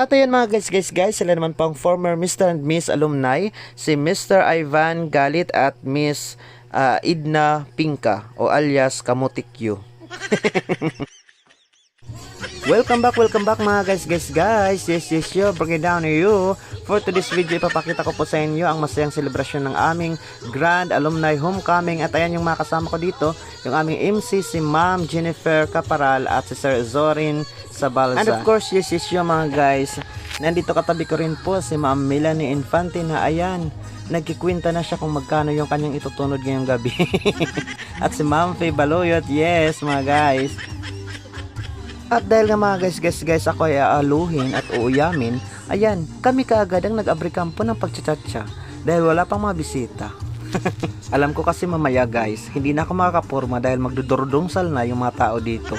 At ayun mga guys, sila naman pang former Mr. and Miss alumni, si Mr. Ivan Galit at Miss Idna Pinka o alias Kamutikyu. Welcome back mga guys. Yes, yo, bring it down to you. For today's video, ipapakita ko po sa inyo ang masayang selebrasyon ng aming Grand Alumni Homecoming. At ayan yung mga kasama ko dito, yung aming MC, si Ma'am Jennifer Caparal at si Sir Zorin Sabalza. And of course, yes, yo mga guys, nandito katabi ko rin po si Ma'am Melanie Infante na ayan, nagkikwenta na siya kung magkano yung kanyang itutunod ngayong gabi. At si Ma'am Faye Baloyot, yes mga guys. At dahil nga mga guys, ako ay aaluhin at uuyamin, ayan, kami kaagad ang nag-abrikampo ng pagtsatsa dahil wala pang mga bisita. Alam ko kasi mamaya guys, hindi na ako makakapurma dahil magdudurdungsal na yung mga tao dito.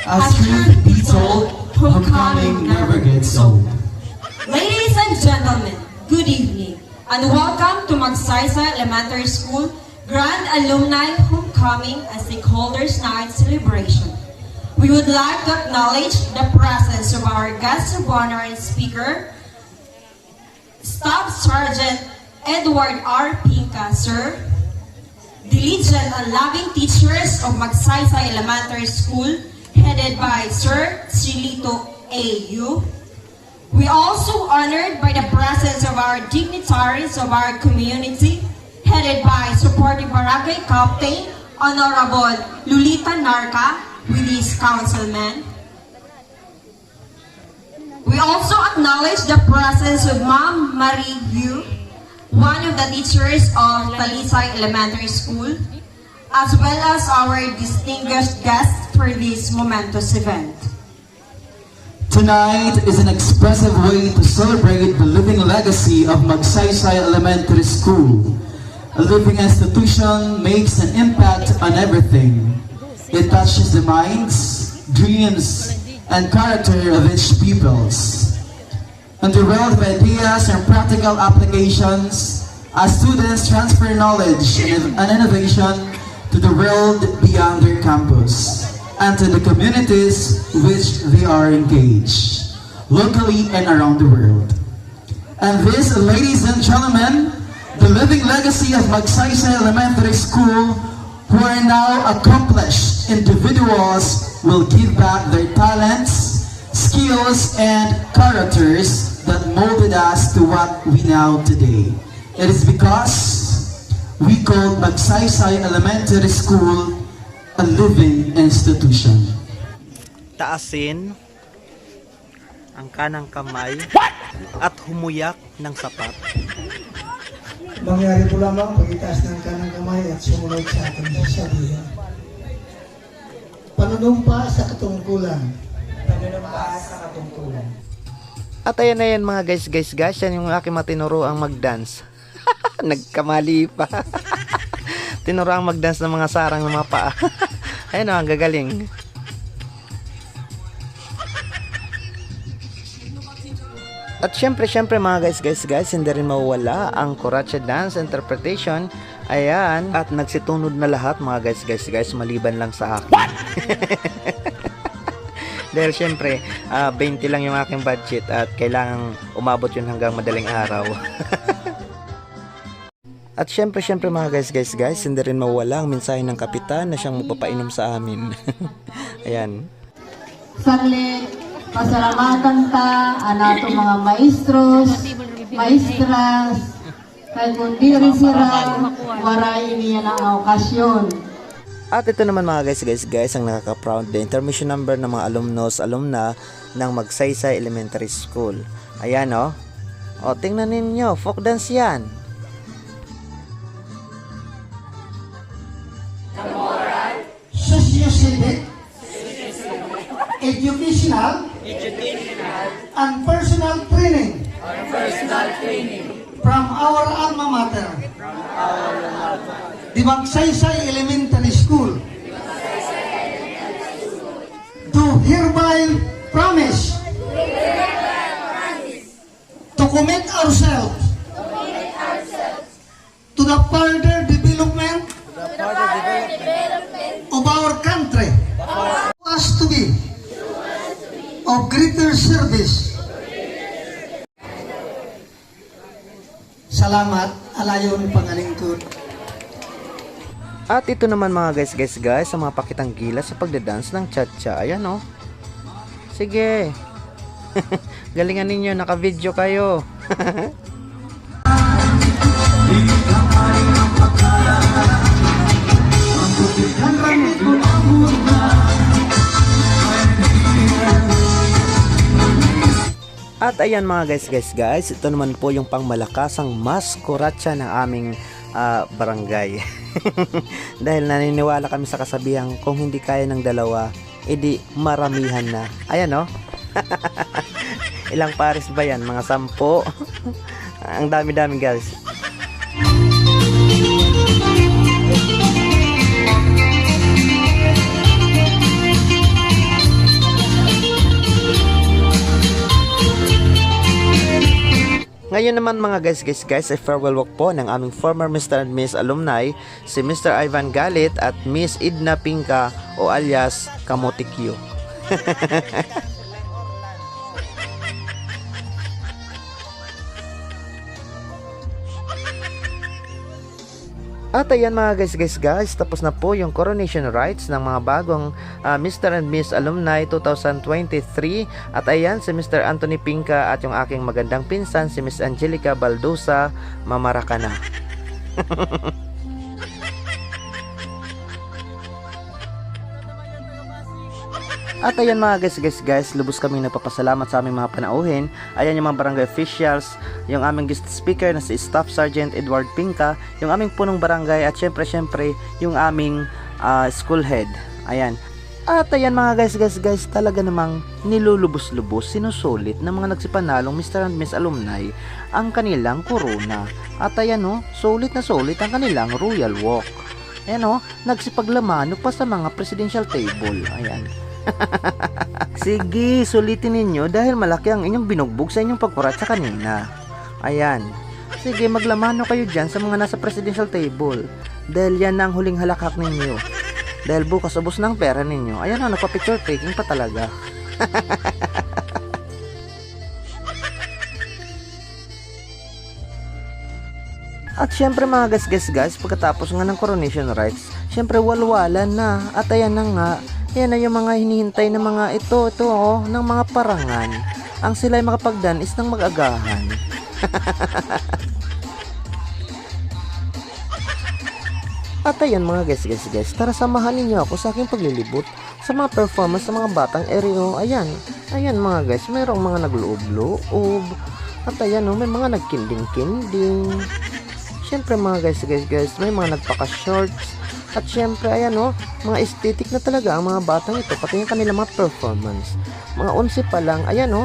As truth be told, homecoming never gets old. Ladies and gentlemen, good evening, and welcome to Magsaysay Elementary School Grand Alumni Homecoming and Stakeholders Night Celebration. We would like to acknowledge the presence of our guest of honor and speaker, Staff Sergeant Edward R. Pinka, sir, diligent and loving teachers of Magsaysay Elementary School, headed by Sir Silito A.U. We also honored by the presence of our dignitaries of our community, headed by supporting Barangay Captain Honorable Lulita Narca with his councilmen. We also acknowledge the presence of Ma'am Marie Yu, one of the teachers of Talisay Elementary School, as well as our distinguished guests for this momentous event. Tonight is an expressive way to celebrate the living legacy of Magsaysay Elementary School. A living institution makes an impact on everything. It touches the minds, dreams, and character of its pupils. In the world of ideas and practical applications, as students transfer knowledge and innovation to the world beyond their campus and to the communities which they are engaged, locally and around the world. And this, ladies and gentlemen, the living legacy of Magsaysay Elementary School, who are now accomplished individuals, will give back their talents, skills, and characters that molded us to what we know today. It is because we call Magsaysay Elementary School a living institution. Taasin ang kanang kamay at humuyak ng sapat. Mangyari po lamang pag-itaas ng kanang kamay at sumunod sa ating sasabihin. Panunumpa sa katungkulan. Panunumpa sa katungkulan. At ayan na yan mga guys, yan yung aking matinuroang mag-dance. Nagkamali pa. Tinuroang mag-dance ng mga sarang ng mga paa. Ayun o, ang gagaling. At syempre mga guys, hindi rin mawala ang Kuracha Dance Interpretation. Ayan, at nagsitunod na lahat mga guys, maliban lang sa akin. Dahil syempre, 20 lang yung aking budget at kailangang umabot yun hanggang madaling araw. At syempre mga guys, hindi rin mawala ang mensahe ng kapitan na siyang magpapainom sa amin. Ayan. Saglit, pasalamatan ta, anato mga maestros, maestras, kay kundi rin sila, waray niya na okasyon. At ito naman mga guys, ang nakaka-proud the intermission number ng mga alumna ng Magsaysay Elementary School. Ayan o. O, tingnan ninyo, folk dance yan. Socio-civic, educational, and personal training from our alma mater, the Magsaysay Elementary School, do hereby promise to commit ourselves to the further development of our country, us to be of greater service. Salamat, alayon pangalingkod. At ito naman mga guys, sa mga pakitang gilas sa pagdadance ng cha-cha. Ayan oh. Sige. Galingan ninyo, naka-video kayo. At ayan mga guys, ito naman po yung pangmalakasang maskoratsa ng aming barangay. Dahil naniniwala kami sa kasabihang kung hindi kaya ng dalawa, edi maramihan na. Ayan oh. Ilang pares ba yan? Mga 10? Ang dami-dami guys. Ngayon naman mga guys, ay farewell walk po ng aming former Mr. and Miss alumni, si Mr. Ivan Galit at Miss Edna Pinka o alias Kamotikyo. At ayan mga guys, tapos na po yung coronation rites ng mga bagong Mr. and Miss Alumni 2023. At ayan si Mr. Anthony Pinka at yung aking magandang pinsan si Miss Angelica Baldosa Mamarakana. At ayan mga guys, lubos kaming nagpapasalamat sa aming mga panauhin. Ayan yung mga barangay officials, yung aming guest speaker na si Staff Sergeant Edward Pinka, yung aming punong barangay at syempre yung aming school head. Ayan. At ayan mga guys, talaga namang nilulubos-lubos, sinusulit ng mga nagsipanalong Mr. and Miss Alumni ang kanilang corona. At ayan sulit na sulit ang kanilang royal walk. Ayan nagsipaglamano pa sa mga presidential table. Ayan. Sige, sulitin ninyo dahil malaki ang inyong binugbog sa inyong pagkuratsa kanina. Ayan. Sige, maglamano kayo dyan sa mga nasa presidential table dahil yan na ang huling halakak ninyo. Dahil bukas ubos ng pera ninyo. Ayan nagpa-picture taking pa talaga. At syempre mga guys, pagkatapos nga ng coronation rites, syempre walwalan na. At ayan na nga, yan na yung mga hinihintay ng mga ito ng mga parangan. Ang sila'y makapagdanis ng mag-agahan. At ayan mga guys, tara samahan ninyo ako sa aking paglilibot sa mga performance sa mga batang ereo. Ayan mga guys, mayroong mga nagloob-loob. At ayan may mga nagkinding-kinding. Syempre mga guys, may mga nagpaka-shorts. At syempre, ayan mga aesthetic na talaga ang mga batang ito, pati yung kanilang mga performance. Mga 11 pa lang, ayan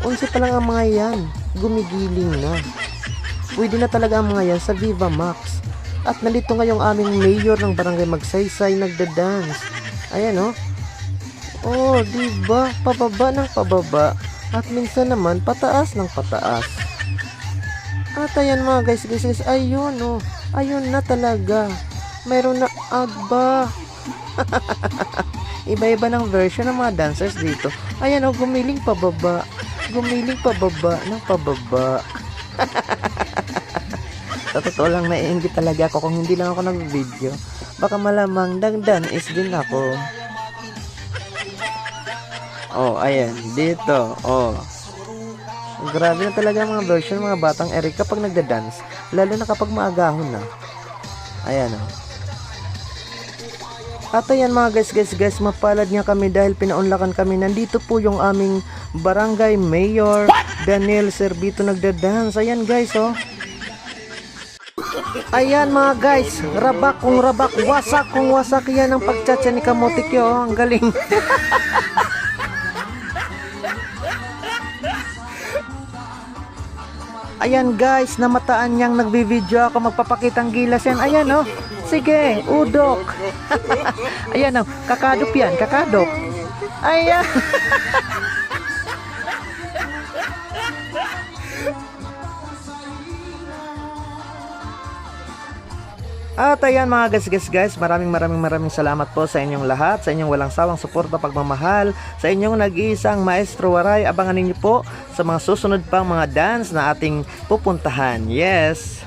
11 pa lang ang mga yan, gumigiling na. Pwede na talaga ang mga yan sa Viva Max. At nandito ngayong aming mayor ng barangay Magsaysay nagda-dance. Ayan oh, diba? Pababa ng pababa. At minsan naman, pataas ng pataas. At ayan mga guys, ayun ayun na talaga. Mayroon na agba. Iba-iba ng version ng mga dancers dito. Ayan gumiling pababa ng pababa. Sa totoo lang, naiingit talaga ako kung hindi lang ako nag-video. Baka malamang dagdanis din ako. Ayan dito. Grabe na talaga mga version ng mga batang Eric kapag nagda-dance, lalo na kapag maagahon na. Ayan At ayan mga guys, mapalad nga kami dahil pinaunlakan kami. Nandito po yung aming barangay mayor, Daniel Servito nagda-dance. Ayan guys Ayan mga guys, rabak kung rabak, wasak kung wasak yan ang pagtsatsa ni Kamotikyo. Ang galing. Ayan guys, namataan niyang nagbi-video ako, magpapakitang gilas yan. Ayan sige, udok. Ayan kakadop yan, kakadop. Ayan. At ayan mga guys, maraming salamat po sa inyong lahat, sa inyong walang sawang suporta, pagmamahal, sa inyong nag-iisang Maestro Waray. Abangan ninyo po sa mga susunod pang mga dance na ating pupuntahan. Yes!